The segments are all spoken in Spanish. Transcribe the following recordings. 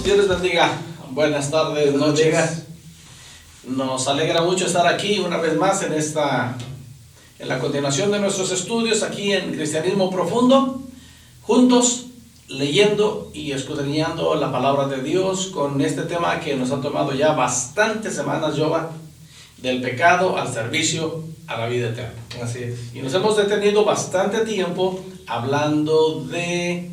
Dios les bendiga. Buenas tardes, noches. Nos alegra mucho estar aquí una vez más en la continuación de nuestros estudios aquí en Cristianismo Profundo, juntos leyendo y escudriñando la palabra de Dios con este tema que nos ha tomado ya bastantes semanas, Jehová, del pecado al servicio a la vida eterna. Así es. Y nos hemos detenido bastante tiempo hablando de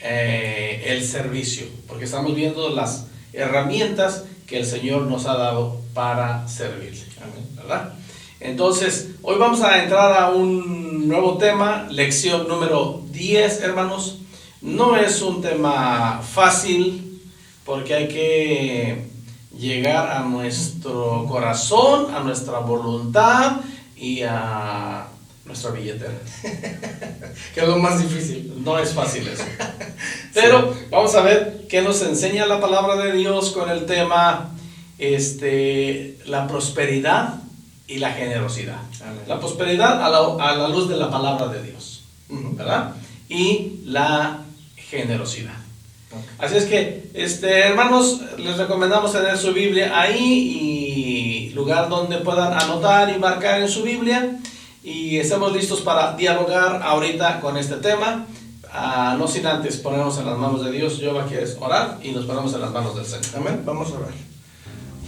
el servicio, porque estamos viendo las herramientas que el Señor nos ha dado para servirle. Amén, ¿verdad? Entonces, hoy vamos a entrar a un nuevo tema, lección número 10, hermanos. No es un tema fácil, porque hay que llegar a nuestro corazón, a nuestra voluntad y a nuestra billetera. Que es lo más difícil. No es fácil eso. Pero sí, vamos a ver qué nos enseña la palabra de Dios con el tema la prosperidad y la generosidad. Amén. La prosperidad a la luz de la palabra de Dios, ¿verdad? Y la generosidad. Okay. Así es que, hermanos, les recomendamos tener su Biblia ahí y lugar donde puedan anotar y marcar en su Biblia. Y estamos listos para dialogar ahorita con este tema, no sin antes ponernos en las manos de Dios. Jehová, ¿quieres orar? Y nos ponemos en las manos del Señor. Amén. Vamos a orar.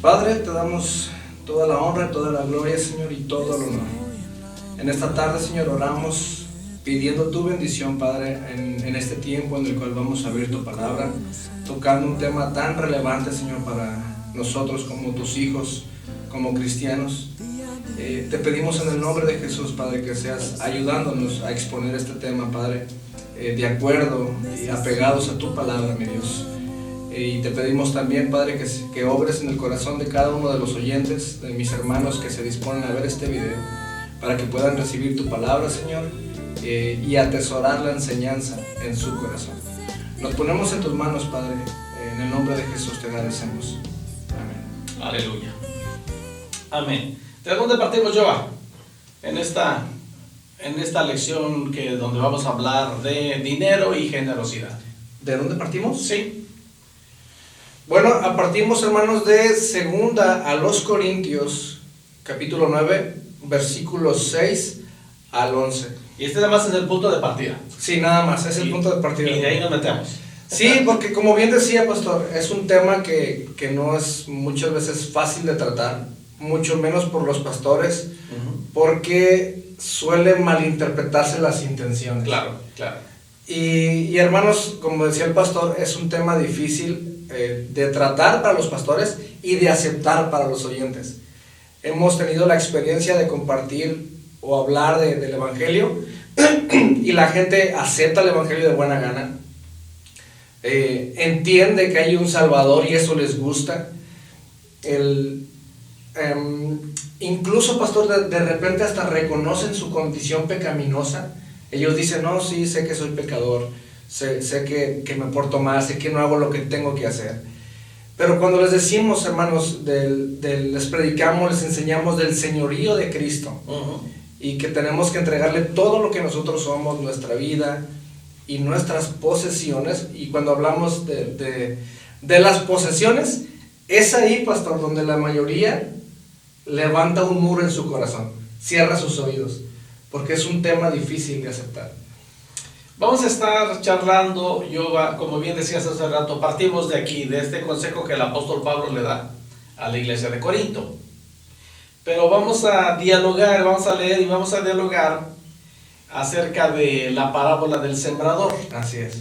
Padre, te damos toda la honra, toda la gloria, Señor, y todo el honor. En esta tarde, Señor, oramos pidiendo tu bendición, Padre, en este tiempo en el cual vamos a abrir tu palabra, tocando un tema tan relevante, Señor, para nosotros como tus hijos, como cristianos. Te pedimos en el nombre de Jesús, Padre, que seas ayudándonos a exponer este tema, Padre, de acuerdo y apegados a tu palabra, mi Dios. Y te pedimos también, Padre, que obres en el corazón de cada uno de los oyentes, de mis hermanos que se disponen a ver este video, para que puedan recibir tu palabra, Señor, y atesorar la enseñanza en su corazón. Nos ponemos en tus manos, Padre, en el nombre de Jesús te agradecemos. Amén. Aleluya. Amén. ¿De dónde partimos, Jehová? En esta lección donde vamos a hablar de dinero y generosidad. ¿De dónde partimos? Sí. Bueno, partimos, hermanos, de 2 a los Corintios, capítulo 9, versículos 6 al 11. Y nada más es el punto de partida. Sí, nada más, es el punto de partida. Y de ahí nos metemos. Sí, porque como bien decía, pastor, es un tema que no es muchas veces fácil de tratar, mucho menos por los pastores, porque suelen malinterpretarse las intenciones. Claro, claro. Y hermanos, como decía el pastor, es un tema difícil de tratar para los pastores y de aceptar para los oyentes. Hemos tenido la experiencia de compartir o hablar del Evangelio y la gente acepta el Evangelio de buena gana, entiende que hay un Salvador y eso les gusta. Incluso, pastor, de repente hasta reconocen su condición pecaminosa. Ellos dicen, no, sí, sé que soy pecador, sé que me porto mal, sé que no hago lo que tengo que hacer. Pero cuando les decimos, hermanos, les predicamos, les enseñamos del señorío de Cristo, y que tenemos que entregarle todo lo que nosotros somos, nuestra vida y nuestras posesiones. Y cuando hablamos de las posesiones, es ahí, pastor, donde la mayoría levanta un muro en su corazón, cierra sus oídos, porque es un tema difícil de aceptar. Vamos a estar charlando, como bien decías hace rato, partimos de aquí, de este consejo que el apóstol Pablo le da a la iglesia de Corinto. Pero vamos a dialogar, vamos a leer y vamos a dialogar acerca de la parábola del sembrador. Así es.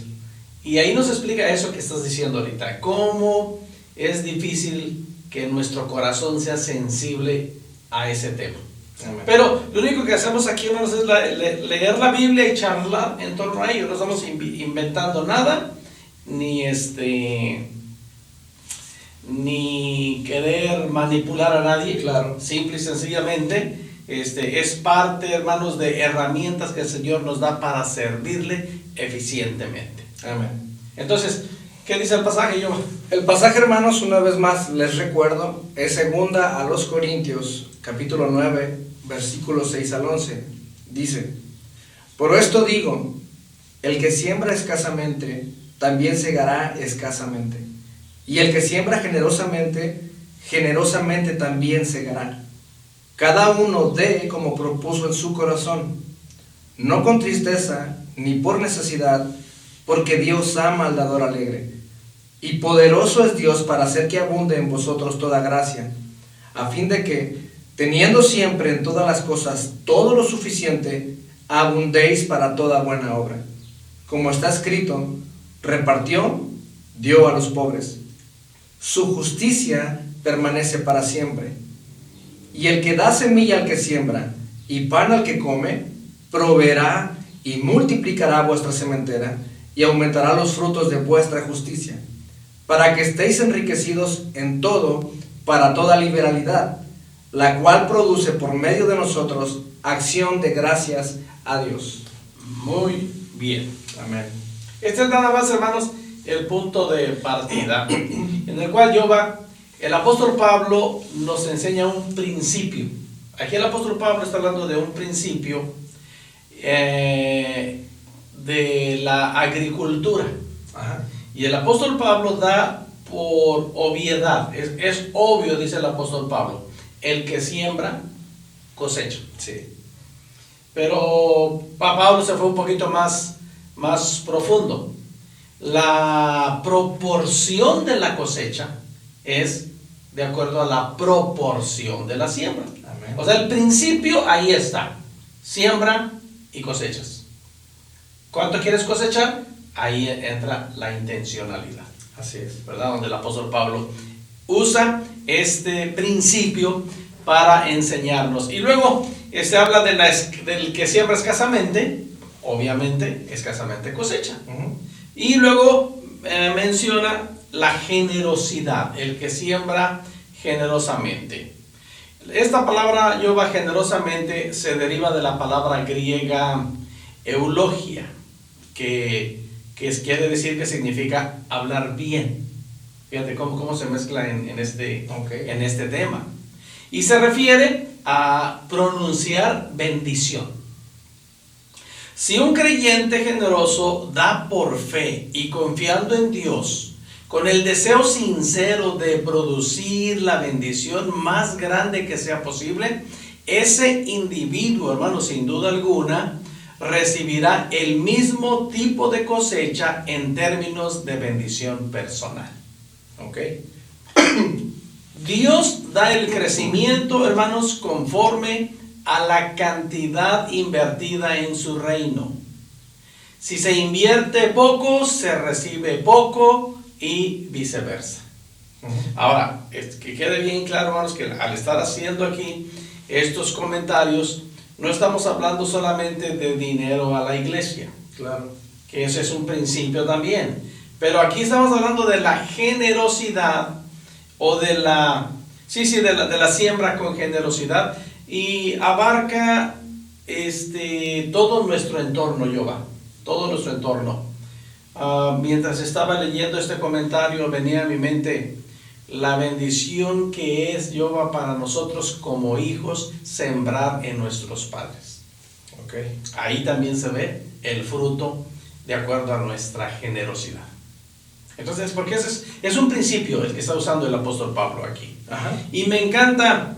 Y ahí nos explica eso que estás diciendo ahorita, cómo es difícil que nuestro corazón sea sensible a ese tema. Amén. Pero lo único que hacemos aquí, hermanos, es leer la Biblia y charlar en torno a ello. No estamos inventando nada, ni querer manipular a nadie. Claro. Simple y sencillamente es parte, hermanos, de herramientas que el Señor nos da para servirle eficientemente. Amén. Entonces, ¿qué dice el pasaje, yo? El pasaje, hermanos, una vez más les recuerdo, es 2 a los Corintios, capítulo 9, versículos 6 al 11. Dice: por esto digo, el que siembra escasamente, también segará escasamente, Y el que siembra generosamente, generosamente también segará. Cada uno dé como propuso en su corazón, no con tristeza ni por necesidad, porque Dios ama al dador alegre. Y poderoso es Dios para hacer que abunde en vosotros toda gracia, a fin de que, teniendo siempre en todas las cosas todo lo suficiente, abundéis para toda buena obra. Como está escrito, repartió, dio a los pobres. Su justicia permanece para siempre. Y el que da semilla al que siembra y pan al que come, proveerá y multiplicará vuestra sementera y aumentará los frutos de vuestra justicia, para que estéis enriquecidos en todo para toda liberalidad, la cual produce por medio de nosotros acción de gracias a Dios. Muy bien. Amén. Este es nada más, hermanos, el punto de partida, en el cual el apóstol Pablo nos enseña un principio. Aquí el apóstol Pablo está hablando de un principio de la agricultura. Ajá. Y el apóstol Pablo da por obviedad, es obvio, dice el apóstol Pablo, el que siembra, cosecha. Sí. Pero Pablo se fue un poquito más profundo. La proporción de la cosecha es de acuerdo a la proporción de la siembra. Amén. O sea, el principio ahí está. Siembra y cosechas. ¿Cuánto quieres cosechar? Ahí entra la intencionalidad. Así es. ¿Verdad? Donde el apóstol Pablo usa este principio para enseñarnos. Y luego habla del que siembra escasamente, obviamente escasamente cosecha. Uh-huh. Y luego menciona la generosidad, el que siembra generosamente. Esta palabra Yoba generosamente se deriva de la palabra griega eulogia, que quiere decir que significa hablar bien. Fíjate cómo se mezcla en este tema. Y se refiere a pronunciar bendición. Si un creyente generoso da por fe y confiando en Dios, con el deseo sincero de producir la bendición más grande que sea posible, ese individuo, hermano, sin duda alguna, recibirá el mismo tipo de cosecha en términos de bendición personal. ¿Ok? Dios da el crecimiento, hermanos, conforme a la cantidad invertida en su reino. Si se invierte poco, se recibe poco y viceversa. Ahora, que quede bien claro, hermanos, que al estar haciendo aquí estos comentarios, no estamos hablando solamente de dinero a la iglesia. Claro. Que ese es un principio también. Pero aquí estamos hablando de la generosidad o de la siembra con generosidad, y abarca todo nuestro entorno, Yoba, todo nuestro entorno. Mientras estaba leyendo este comentario, venía a mi mente la bendición que es, Yoba, para nosotros como hijos, sembrar en nuestros padres. Okay. Ahí también se ve el fruto de acuerdo a nuestra generosidad. Entonces, porque ese es un principio el que está usando el apóstol Pablo aquí. Ajá. Y me encanta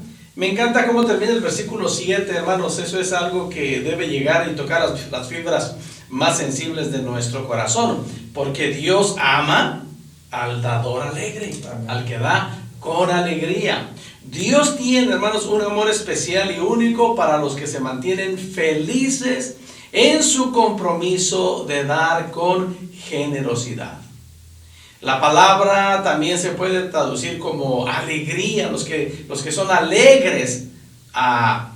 cómo termina el versículo 7, hermanos. Eso es algo que debe llegar y tocar las fibras más sensibles de nuestro corazón, porque Dios ama al dador alegre. Amén. Al que da con alegría. Dios tiene, hermanos, un amor especial y único para los que se mantienen felices en su compromiso de dar con generosidad. La palabra también se puede traducir como alegría, los que son alegres a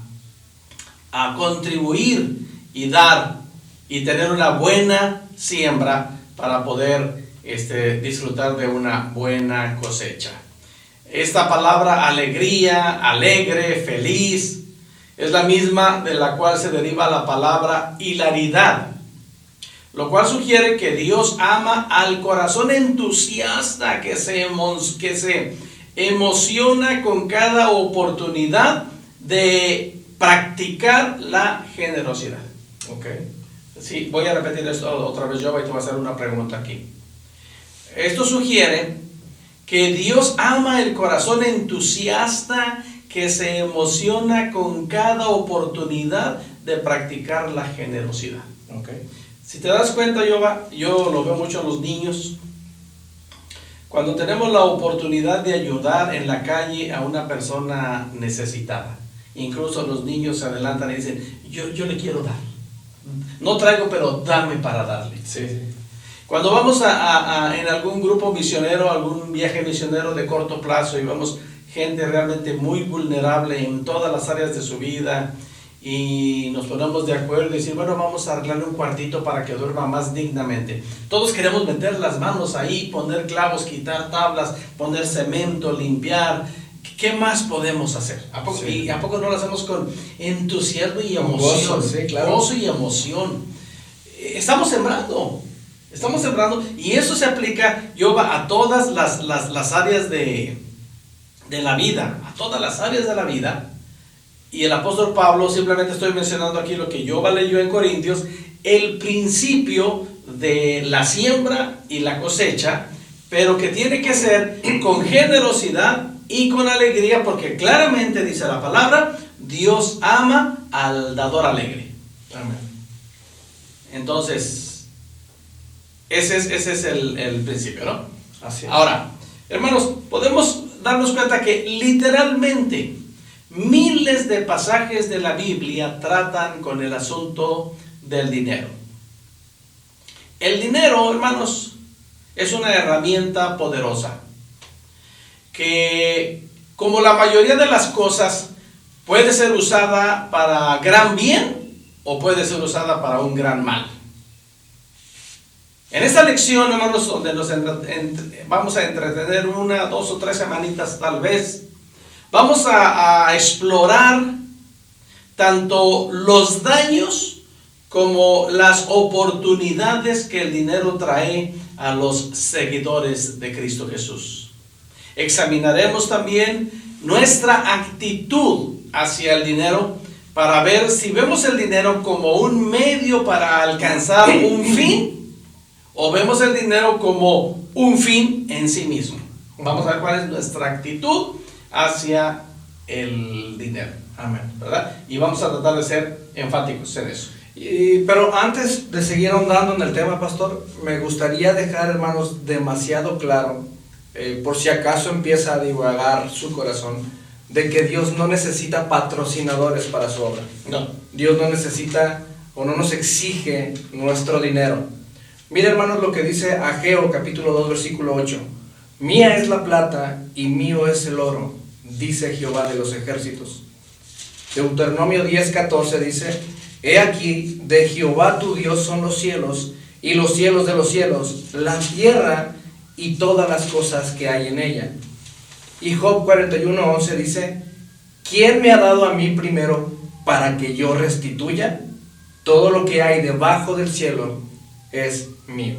contribuir y dar y tener una buena siembra para poder disfrutar de una buena cosecha. Esta palabra alegría, alegre, feliz, es la misma de la cual se deriva la palabra hilaridad, lo cual sugiere que Dios ama al corazón entusiasta que se emociona con cada oportunidad de practicar la generosidad. Okay. Sí, voy a repetir esto otra vez, yo y te voy a hacer una pregunta aquí. Esto sugiere que Dios ama el corazón entusiasta que se emociona con cada oportunidad de practicar la generosidad. Okay. Si te das cuenta, yo lo veo mucho en los niños. Cuando tenemos la oportunidad de ayudar en la calle a una persona necesitada, incluso los niños se adelantan y dicen, yo le quiero dar. No traigo, pero dame para darle. Sí. Cuando vamos en algún grupo misionero, algún viaje misionero de corto plazo y vemos gente realmente muy vulnerable en todas las áreas de su vida y nos ponemos de acuerdo y decir, bueno, vamos a arreglarle un cuartito para que duerma más dignamente. Todos queremos meter las manos ahí, poner clavos, quitar tablas, poner cemento, limpiar. ¿Qué más podemos hacer? ¿A poco, sí. ¿Y a poco no lo hacemos con entusiasmo y emoción? Gozo, sí, claro. Gozo y emoción. Estamos sembrando, y eso se aplica, a todas las áreas de la vida, a todas las áreas de la vida. Y el apóstol Pablo, simplemente estoy mencionando aquí lo que Yoba leyó en Corintios, el principio de la siembra y la cosecha, pero que tiene que ser con generosidad y con alegría, porque claramente dice la palabra, Dios ama al dador alegre. Amén. Entonces, ese es el principio, ¿no? Así es. Ahora, hermanos, podemos darnos cuenta que literalmente miles de pasajes de la Biblia tratan con el asunto del dinero. El dinero, hermanos, es una herramienta poderosa que, como la mayoría de las cosas, puede ser usada para gran bien o puede ser usada para un gran mal. En esta lección, hermanos, donde vamos a entretener 1, 2 o 3 semanitas tal vez, vamos a explorar tanto los daños como las oportunidades que el dinero trae a los seguidores de Cristo Jesús. Examinaremos también nuestra actitud hacia el dinero para ver si vemos el dinero como un medio para alcanzar un fin o vemos el dinero como un fin en sí mismo. Vamos a ver cuál es nuestra actitud hacia el dinero. Amén. ¿Verdad? Y vamos a tratar de ser enfáticos en eso. Pero antes de seguir ahondando en el tema, pastor, me gustaría dejar, hermanos, demasiado claro, por si acaso empieza a divagar su corazón, de que Dios no necesita patrocinadores para su obra. No. Dios no necesita o no nos exige nuestro dinero. Mira, hermanos, lo que dice Ageo capítulo 2 versículo 8. Mía es la plata y mío es el oro, dice Jehová de los ejércitos. Deuteronomio 10:14 dice, he aquí, de Jehová tu Dios son los cielos y los cielos de los cielos, la tierra y todas las cosas que hay en ella. Y Job 41:11 dice, ¿quién me ha dado a mí primero para que yo restituya? Todo lo que hay debajo del cielo es mío.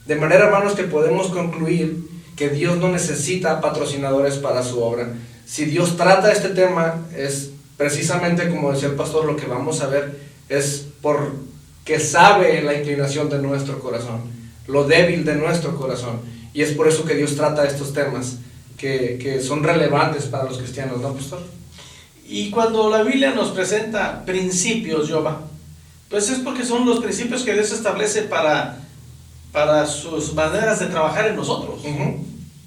De manera, hermanos, que podemos concluir que Dios no necesita patrocinadores para su obra. Si Dios trata este tema, es precisamente como decía el pastor, lo que vamos a ver es porque sabe la inclinación de nuestro corazón, lo débil de nuestro corazón, y es por eso que Dios trata estos temas que son relevantes para los cristianos, ¿no, pastor? Y cuando la Biblia nos presenta principios, Yoba, pues es porque son los principios que Dios establece para sus maneras de trabajar en nosotros.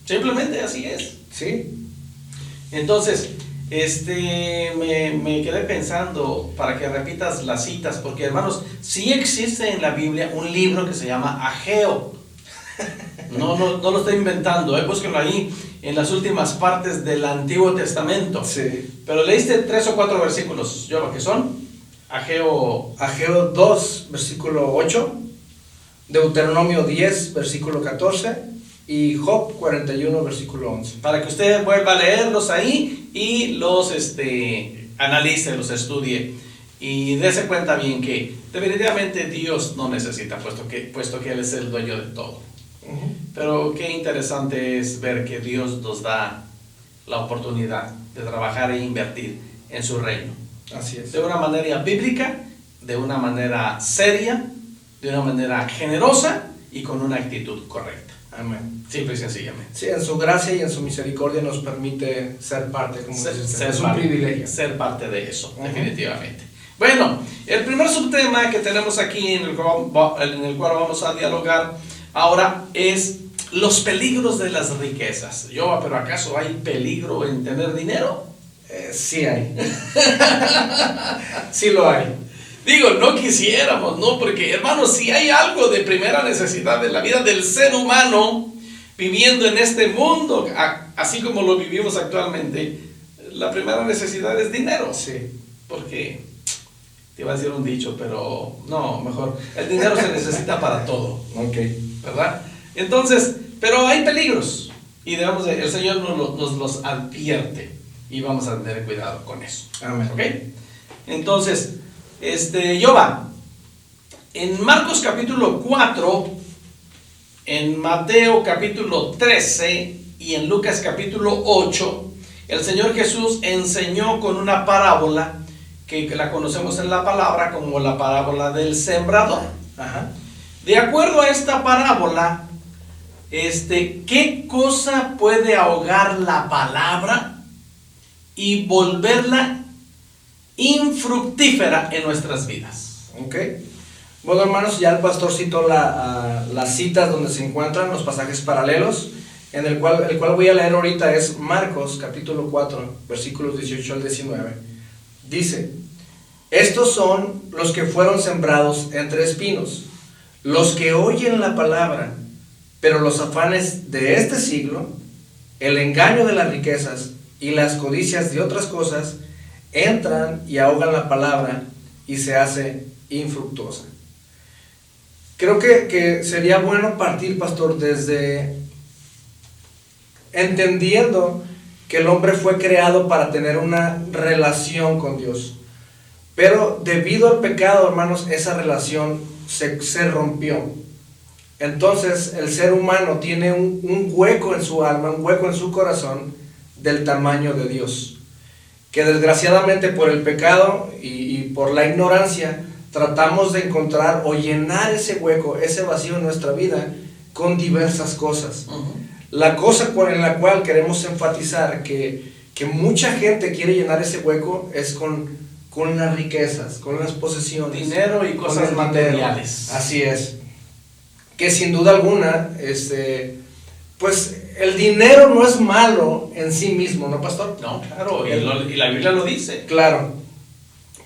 Simplemente así es. Sí. Entonces, me quedé pensando para que repitas las citas, porque, hermanos, sí existe en la Biblia un libro que se llama Ageo. No lo estoy inventando, búsquenlo ahí en las últimas partes del Antiguo Testamento. Sí. Pero leíste 3 o 4 versículos, Yoba, que son Ageo 2, versículo 8, Deuteronomio 10, versículo 14, y Job 41, versículo 11. Para que usted vuelva a leerlos ahí y los analice, los estudie y dése cuenta bien que definitivamente Dios no necesita, puesto que Él es el dueño de todo. Pero qué interesante es ver que Dios nos da la oportunidad de trabajar e invertir en su reino. Así es. De una manera bíblica, de una manera seria, de una manera generosa y con una actitud correcta. Amén. Simple y sencillamente. Sí, en su gracia y en su misericordia nos permite ser parte, como dice usted. Es un parte, privilegio. ser parte de eso, definitivamente. Bueno, el primer subtema que tenemos aquí en el cual vamos a dialogar ahora es los peligros de las riquezas. ¿Pero acaso hay peligro en tener dinero? Sí hay. Sí lo hay. Digo, no quisiéramos, ¿no? Porque, hermanos, si hay algo de primera necesidad de la vida del ser humano viviendo en este mundo, así como lo vivimos actualmente, la primera necesidad es dinero. Sí. Porque, te iba a decir un dicho, pero no, mejor, el dinero se necesita para todo. Ok. ¿Verdad? Entonces, pero hay peligros y el Señor nos los advierte y vamos a tener cuidado con eso. Amén. ¿Ok? Entonces, en Marcos capítulo 4, en Mateo capítulo 13 y en Lucas capítulo 8, el Señor Jesús enseñó con una parábola que la conocemos en la palabra como la parábola del sembrador. Ajá. De acuerdo a esta parábola, ¿qué cosa puede ahogar la palabra y volverla infructífera en nuestras vidas? Ok. Bueno, hermanos, ya el pastor citó las citas donde se encuentran los pasajes paralelos. El cual voy a leer ahorita es Marcos capítulo 4, versículos 18 al 19. Dice: estos son los que fueron sembrados entre espinos, los que oyen la palabra, pero los afanes de este siglo, el engaño de las riquezas y las codicias de otras cosas entran y ahogan la palabra y se hace infructuosa. Creo que sería bueno partir, pastor, desde entendiendo que el hombre fue creado para tener una relación con Dios, pero debido al pecado, hermanos, esa relación se rompió. Entonces el ser humano tiene un hueco en su alma, un hueco en su corazón del tamaño de Dios, que desgraciadamente por el pecado y por la ignorancia tratamos de encontrar o llenar ese hueco, ese vacío en nuestra vida con diversas cosas. La cosa en la cual queremos enfatizar que mucha gente quiere llenar ese hueco es con las riquezas, con las posesiones, dinero y cosas materiales. Así es. Que sin duda alguna, pues el dinero no es malo en sí mismo, ¿no, pastor? No, claro, y la Biblia lo dice. Claro.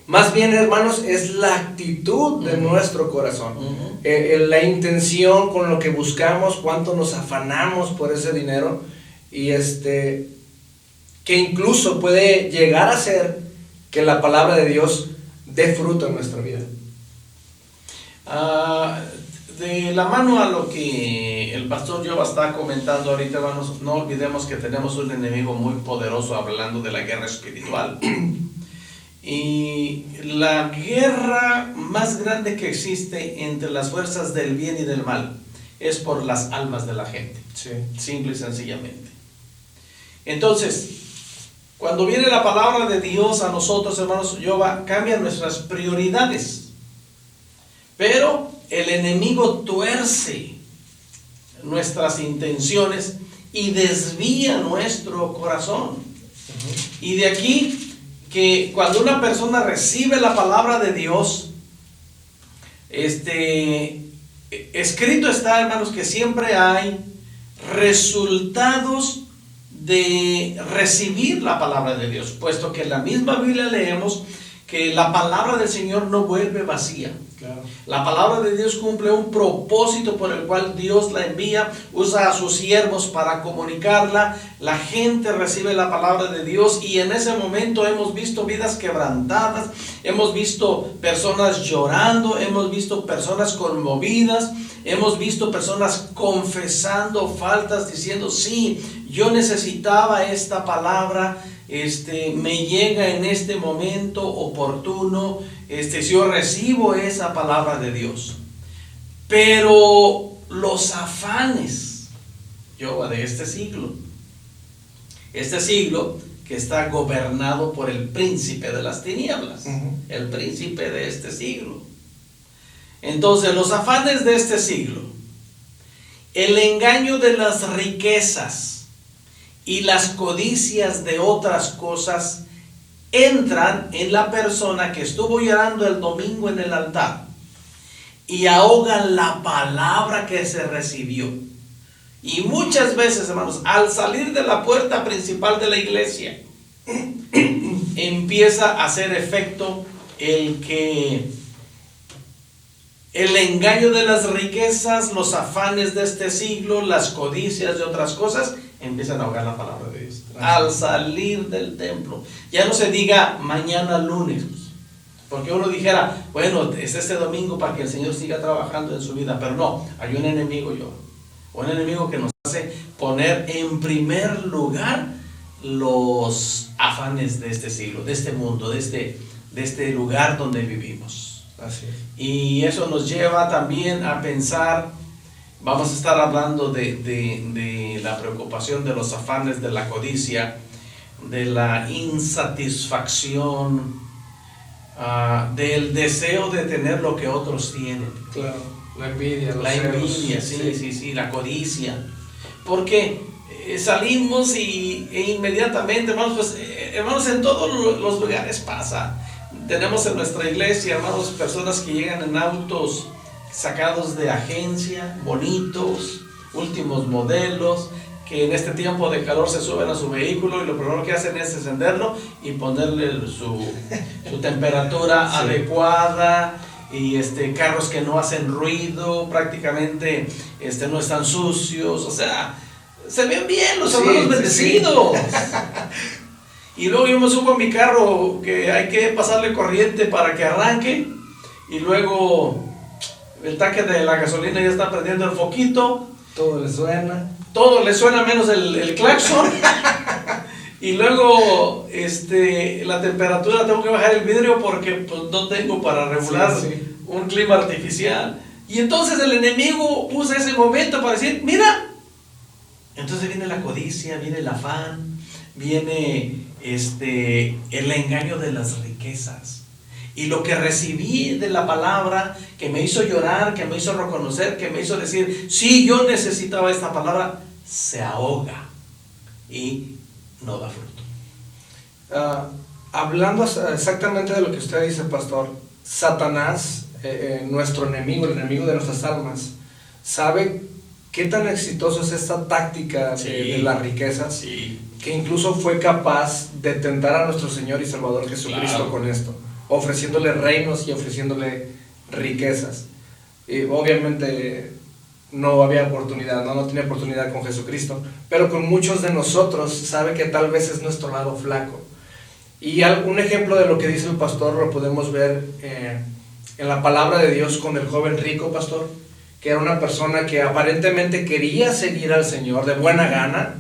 Más bien, hermanos, es la actitud de nuestro corazón. La intención con lo que buscamos, cuánto nos afanamos por ese dinero, y que incluso puede llegar a ser que la palabra de Dios dé fruto en nuestra vida. De la mano a lo que el pastor Jova está comentando ahorita, hermanos, no olvidemos que tenemos un enemigo muy poderoso hablando de la guerra espiritual. Y la guerra más grande que existe entre las fuerzas del bien y del mal es por las almas de la gente. Sí. Simple y sencillamente. Entonces, cuando viene la palabra de Dios a nosotros, hermanos, cambia nuestras prioridades. Pero el enemigo tuerce nuestras intenciones y desvía nuestro corazón. Y de aquí que cuando una persona recibe la palabra de Dios, escrito está, hermanos, que siempre hay resultados de recibir la palabra de Dios, puesto que en la misma Biblia leemos que la palabra del Señor no vuelve vacía. Claro. La palabra de Dios cumple un propósito por el cual Dios la envía, usa a sus siervos para comunicarla, la gente recibe la palabra de Dios y en ese momento hemos visto vidas quebrantadas, hemos visto personas llorando, hemos visto personas conmovidas, hemos visto personas confesando faltas, diciendo: sí, yo necesitaba esta palabra, me llega en este momento oportuno, si yo recibo esa palabra de Dios. Pero los afanes, de este siglo que está gobernado por el príncipe de las tinieblas, el príncipe de este siglo. Entonces, los afanes de este siglo, el engaño de las riquezas y las codicias de otras cosas entran en la persona que estuvo llorando el domingo en el altar y ahogan la palabra que se recibió. Y muchas veces, hermanos, al salir de la puerta principal de la iglesia, empieza a hacer efecto el engaño de las riquezas, los afanes de este siglo, las codicias de otras cosas, empiezan a ahogar la palabra de Dios. Al salir del templo, ya no se diga mañana lunes, porque uno dijera, bueno, es este domingo para que el Señor siga trabajando en su vida, pero no, hay un enemigo un enemigo que nos hace poner en primer lugar los afanes de este siglo, de este mundo, de este lugar donde vivimos. Así es. Y eso nos lleva también a pensar, vamos a estar hablando de la preocupación, de los afanes, de la codicia, de la insatisfacción, del deseo de tener lo que otros tienen. Claro, la envidia, los la celos. envidia, sí, la codicia. Porque salimos e inmediatamente, hermanos, pues, hermanos, en todos los lugares pasa. Tenemos en nuestra iglesia, hermanos, personas que llegan en autos sacados de agencia, bonitos, últimos modelos, que en este tiempo de calor se suben a su vehículo y lo primero que hacen es encenderlo y ponerle su temperatura adecuada, y carros que no hacen ruido, prácticamente no están sucios, o sea, se ven bien los hermanos bendecidos. Y luego yo me subo a mi carro que hay que pasarle corriente para que arranque, y luego el tanque de la gasolina ya está prendiendo el foquito, todo le suena menos el claxon. Y luego la temperatura, tengo que bajar el vidrio porque pues, no tengo para regular un clima artificial. Y entonces el enemigo usa ese momento para decir, mira, entonces viene la codicia, viene el afán, viene el engaño de las riquezas. Y lo que recibí de la palabra, que me hizo llorar, que me hizo reconocer, que me hizo decir, sí, yo necesitaba esta palabra, se ahoga y no da fruto. Hablando exactamente de lo que usted dice, pastor, Satanás, nuestro enemigo, el enemigo de nuestras almas, sabe qué tan exitoso es esta táctica de las riquezas, que incluso fue capaz de tentar a nuestro Señor y Salvador Jesucristo con esto, ofreciéndole reinos y ofreciéndole riquezas. Y obviamente no había oportunidad, no tenía oportunidad con Jesucristo, pero con muchos de nosotros sabe que tal vez es nuestro lado flaco. Y un ejemplo de lo que dice el pastor lo podemos ver en la palabra de Dios con el joven rico, pastor, que era una persona que aparentemente quería seguir al Señor de buena gana,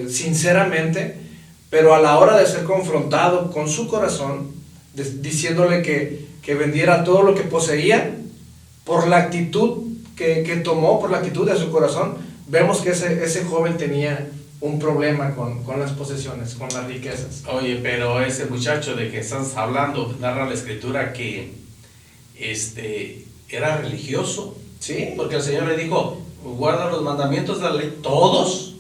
sinceramente, pero a la hora de ser confrontado con su corazón, diciéndole que vendiera todo lo que poseía, por la actitud que tomó, por la actitud de su corazón, vemos que ese joven tenía un problema con las posesiones, con las riquezas. Oye, pero ese muchacho de que estás hablando, narra la escritura que era religioso. Sí. Porque el Señor le dijo, guarda los mandamientos de la ley, todos.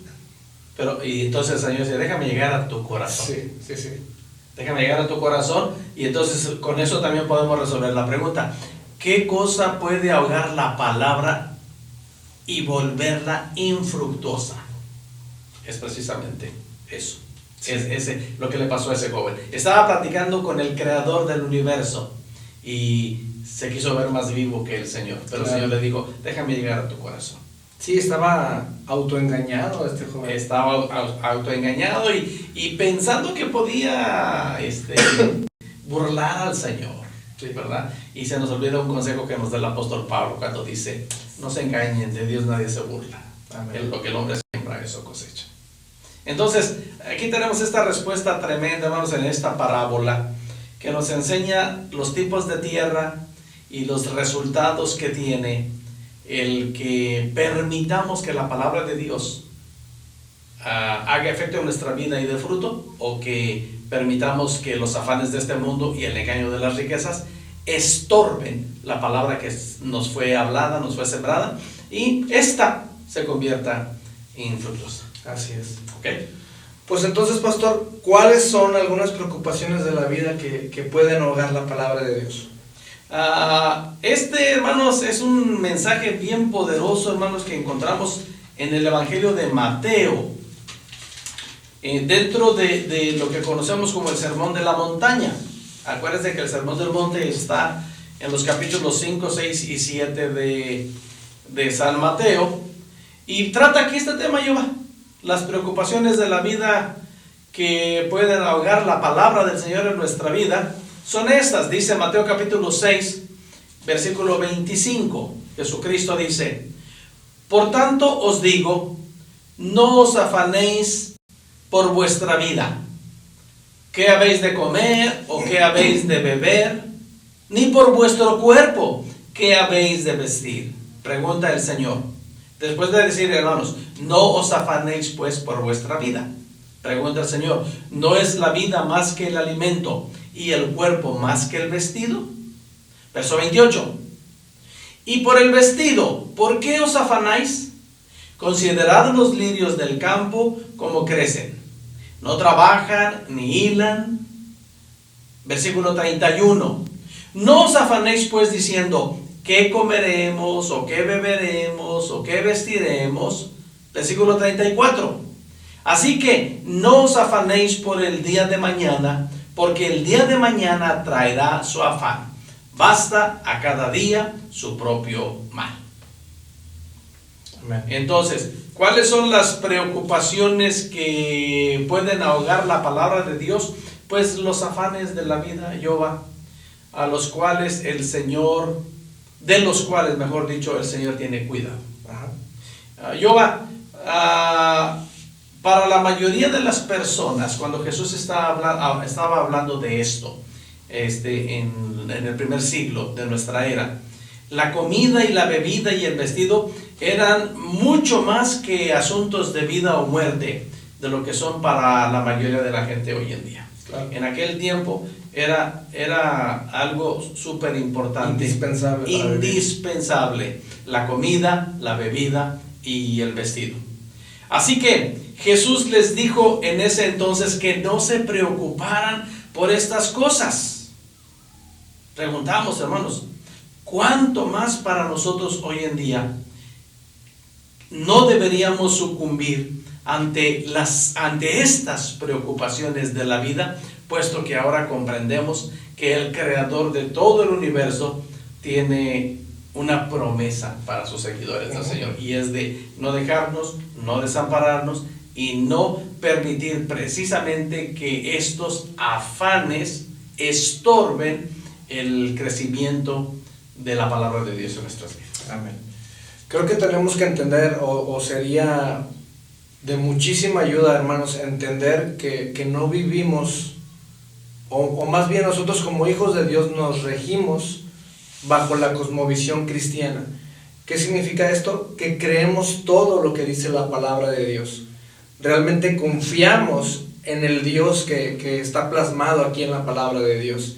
Y entonces el Señor dice, déjame llegar a tu corazón. Sí. Déjame llegar a tu corazón, y entonces con eso también podemos resolver la pregunta. ¿Qué cosa puede ahogar la palabra y volverla infructuosa? Es precisamente eso. Es lo que le pasó a ese joven. Estaba platicando con el creador del universo y se quiso ver más vivo que el Señor. Pero el Señor le dijo, déjame llegar a tu corazón. Sí, estaba autoengañado este joven. Estaba autoengañado y pensando que podía burlar al Señor. Sí, ¿verdad? Y se nos olvida un consejo que nos da el apóstol Pablo cuando dice, no se engañen, de Dios nadie se burla. Lo que el hombre siembra, eso cosecha. Entonces, aquí tenemos esta respuesta tremenda, hermanos, en esta parábola, que nos enseña los tipos de tierra y los resultados que tiene el que permitamos que la palabra de Dios haga efecto en nuestra vida y de fruto, o que permitamos que los afanes de este mundo y el engaño de las riquezas estorben la palabra que nos fue hablada, nos fue sembrada, y esta se convierta infructuosa. Así es. ¿Ok? Pues entonces, pastor, ¿cuáles son algunas preocupaciones de la vida que pueden ahogar la palabra de Dios? Hermanos, es un mensaje bien poderoso, hermanos, que encontramos en el Evangelio de Mateo, dentro de lo que conocemos como el Sermón de la Montaña. Acuérdense que el Sermón del Monte está en los capítulos 5, 6 y 7 de San Mateo, y trata aquí este tema, Jehová. Las preocupaciones de la vida que pueden ahogar la palabra del Señor en nuestra vida son estas. Dice Mateo capítulo 6, versículo 25. Jesucristo dice: por tanto os digo, no os afanéis por vuestra vida, qué habéis de comer o qué habéis de beber, ni por vuestro cuerpo, qué habéis de vestir. Pregunta el Señor. Después de decir, hermanos, no os afanéis pues por vuestra vida. Pregunta el Señor, ¿no es la vida más que el alimento y el cuerpo más que el vestido? Verso 28. Y por el vestido, ¿por qué os afanáis? Considerad los lirios del campo como crecen. No trabajan ni hilan. Versículo 31. No os afanéis pues diciendo, ¿qué comeremos, o qué beberemos, o qué vestiremos? Versículo 34. Así que no os afanéis por el día de mañana, porque el día de mañana traerá su afán. Basta a cada día su propio mal. Amén. Entonces, ¿cuáles son las preocupaciones que pueden ahogar la palabra de Dios? Pues los afanes de la vida, Jehová, a los cuales el Señor... de los cuales, mejor dicho, el Señor tiene cuidado. Jehová, para la mayoría de las personas, cuando Jesús estaba hablando de esto, en el primer siglo de nuestra era, la comida y la bebida y el vestido eran mucho más que asuntos de vida o muerte, de lo que son para la mayoría de la gente hoy en día. Claro. En aquel tiempo era algo súper importante, indispensable, la comida, la bebida y el vestido. Así que Jesús les dijo en ese entonces que no se preocuparan por estas cosas. Preguntamos, hermanos, ¿cuánto más para nosotros hoy en día no deberíamos sucumbir ante estas preocupaciones de la vida, puesto que ahora comprendemos que el creador de todo el universo tiene una promesa para sus seguidores del Señor, y es de no dejarnos, no desampararnos y no permitir precisamente que estos afanes estorben el crecimiento de la palabra de Dios en nuestras vidas. Amén. Creo que tenemos que entender, o sería de muchísima ayuda, hermanos, entender que no vivimos, o más bien nosotros como hijos de Dios nos regimos bajo la cosmovisión cristiana. ¿Qué significa esto? Que creemos todo lo que dice la palabra de Dios. Realmente confiamos en el Dios que está plasmado aquí en la palabra de Dios.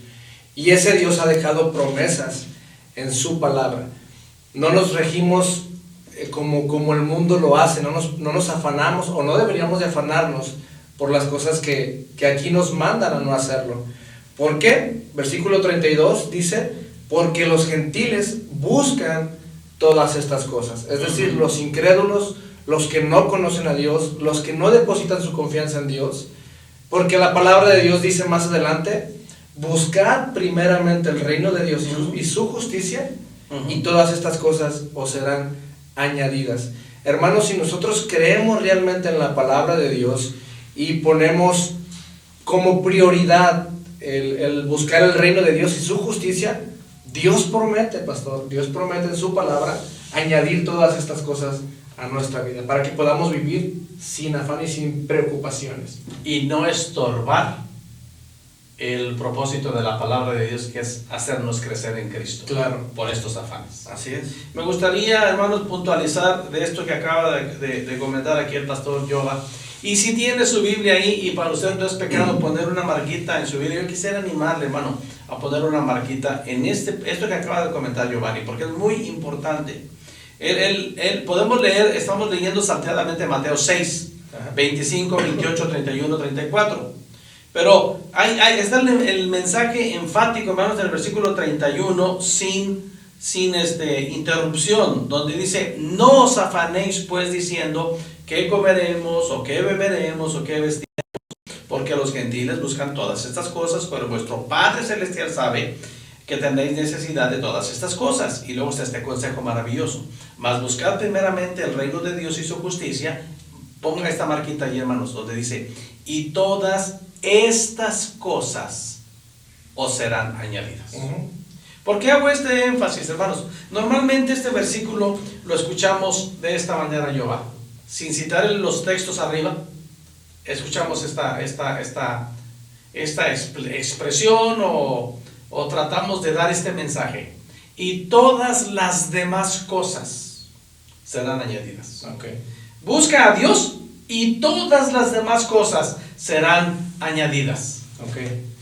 Y ese Dios ha dejado promesas en su palabra. No nos regimos como el mundo lo hace, no nos afanamos, o no deberíamos de afanarnos por las cosas que aquí nos mandan a no hacerlo. ¿Por qué? Versículo 32 dice, porque los gentiles buscan todas estas cosas. Es decir, los incrédulos, los que no conocen a Dios, los que no depositan su confianza en Dios, porque la palabra de Dios dice más adelante, buscad primeramente el reino de Dios y su justicia, y todas estas cosas os serán añadidas. Hermanos, si nosotros creemos realmente en la palabra de Dios y ponemos como prioridad el buscar el reino de Dios y su justicia, Dios promete, pastor, Dios promete en su palabra añadir todas estas cosas a nuestra vida, para que podamos vivir sin afán y sin preocupaciones. Y no estorbar el propósito de la palabra de Dios, que es hacernos crecer en Cristo. Claro. Por estos afanes. Así es. Me gustaría, hermanos, puntualizar de esto que acaba de comentar aquí el pastor Jehová. Y si tiene su Biblia ahí, y para usted no es pecado poner una marquita en su Biblia, yo quisiera animarle, hermano, a poner una marquita en esto que acaba de comentar Giovanni, porque es muy importante. Podemos leer, estamos leyendo salteadamente Mateo 6, 25, 28, 31, 34. Pero está el mensaje enfático, hermanos, en el versículo 31, sin interrupción, donde dice: no os afanéis pues diciendo qué comeremos, o qué beberemos, o qué vestiremos, porque los gentiles buscan todas estas cosas, pero vuestro Padre Celestial sabe que tenéis necesidad de todas estas cosas. Y luego está este consejo maravilloso: mas buscad primeramente el reino de Dios y su justicia. Ponga esta marquita ahí, hermanos, donde dice: y todas estas cosas os serán añadidas. ¿Por qué hago este énfasis, hermanos? Normalmente este versículo lo escuchamos de esta manera, Jehová, sin citar los textos arriba. Escuchamos esta expresión o tratamos de dar este mensaje: y todas las demás cosas serán añadidas. Busca a Dios y todas las demás cosas serán añadidas.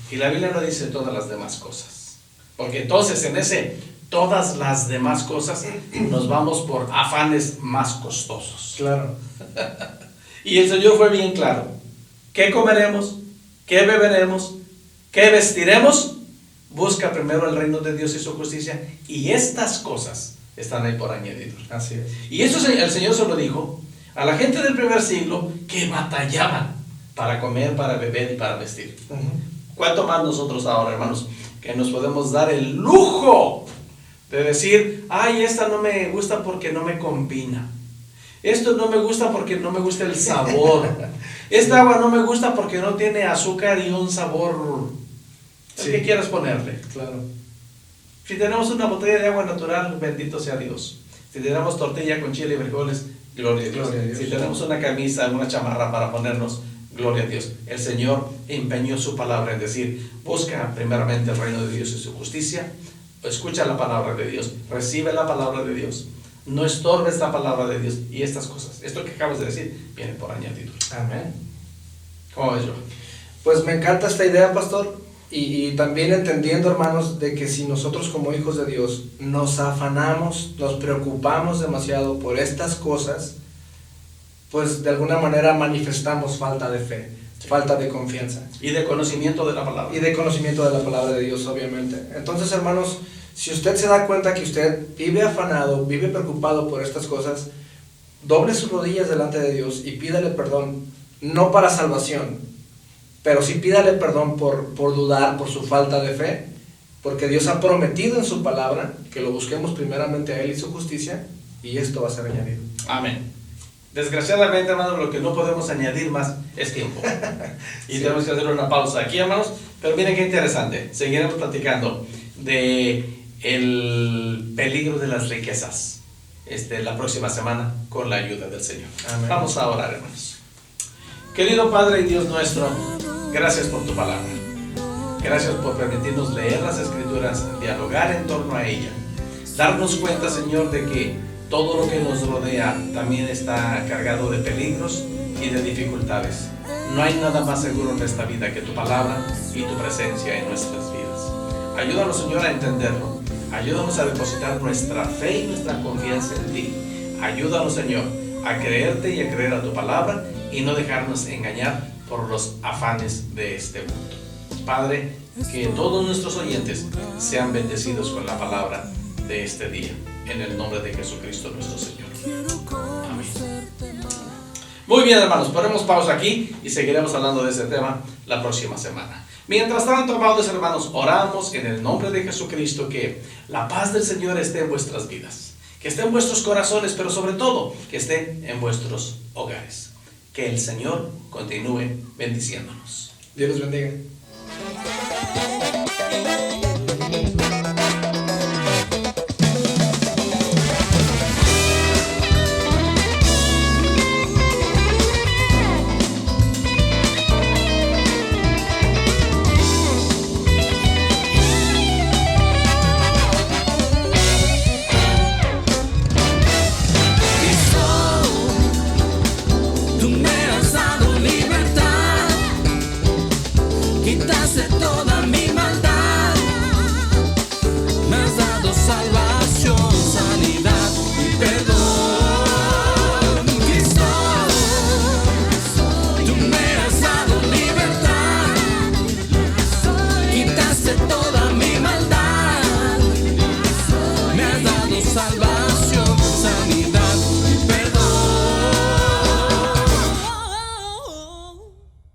Y la Biblia no dice todas las demás cosas, porque entonces en ese todas las demás cosas nos vamos por afanes más costosos. Claro. Y el Señor fue bien claro: ¿qué comeremos? ¿Qué beberemos? ¿Qué vestiremos? Busca primero el reino de Dios y su justicia, y estas cosas están ahí por añadidura. Así es. Y eso el Señor se lo dijo a la gente del primer siglo, que batallaban para comer, para beber y para vestir. ¿Cuánto más nosotros ahora, hermanos, que nos podemos dar el lujo de decir: ay, esta no me gusta porque no me combina, esto no me gusta porque no me gusta el sabor, esta agua no me gusta porque no tiene azúcar y un sabor que quieras ponerle? Claro. Si tenemos una botella de agua natural, bendito sea Dios. Si tenemos tortilla con chile y frijoles, gloria a Dios. Si tenemos una camisa, una chamarra para ponernos, gloria a Dios. El Señor empeñó su palabra en decir: busca primeramente el reino de Dios y su justicia. Escucha la palabra de Dios, recibe la palabra de Dios, no estorbes la palabra de Dios, y estas cosas, esto que acabas de decir, viene por añadidura. Amén. ¿Cómo ves, yo? Pues me encanta esta idea, pastor, y también entendiendo, hermanos, de que si nosotros como hijos de Dios nos afanamos, nos preocupamos demasiado por estas cosas, pues de alguna manera manifestamos falta de fe, falta de confianza. Y de conocimiento de la palabra. Y de conocimiento de la palabra de Dios, obviamente. Entonces, hermanos, si usted se da cuenta que usted vive afanado, vive preocupado por estas cosas, doble sus rodillas delante de Dios y pídale perdón, no para salvación, pero sí pídale perdón por dudar, por su falta de fe, porque Dios ha prometido en su palabra que lo busquemos primeramente a Él y su justicia, y esto va a ser añadido. Amén. Desgraciadamente, hermanos, lo que no podemos añadir más es tiempo. Y tenemos que hacer una pausa aquí, hermanos. Pero miren qué interesante. Seguiremos platicando de el peligro de las riquezas la próxima semana, con la ayuda del Señor. Amén. Vamos a orar, hermanos. Querido Padre y Dios nuestro, gracias por tu palabra. Gracias por permitirnos leer las Escrituras, dialogar en torno a ella, darnos cuenta, Señor, de que todo lo que nos rodea también está cargado de peligros y de dificultades. No hay nada más seguro en esta vida que tu palabra y tu presencia en nuestras vidas. Ayúdanos, Señor, a entenderlo. Ayúdanos a depositar nuestra fe y nuestra confianza en ti. Ayúdanos, Señor, a creerte y a creer a tu palabra y no dejarnos engañar por los afanes de este mundo. Padre, que todos nuestros oyentes sean bendecidos con la palabra de este día. En el nombre de Jesucristo nuestro Señor. Amén. Muy bien, hermanos, ponemos pausa aquí y seguiremos hablando de este tema la próxima semana. Mientras tanto, amados hermanos, oramos en el nombre de Jesucristo que la paz del Señor esté en vuestras vidas, que esté en vuestros corazones, pero sobre todo que esté en vuestros hogares. Que el Señor continúe bendiciéndonos. Dios los bendiga. Quitaste toda mi maldad, me has dado salvación, sanidad y perdón. salvar.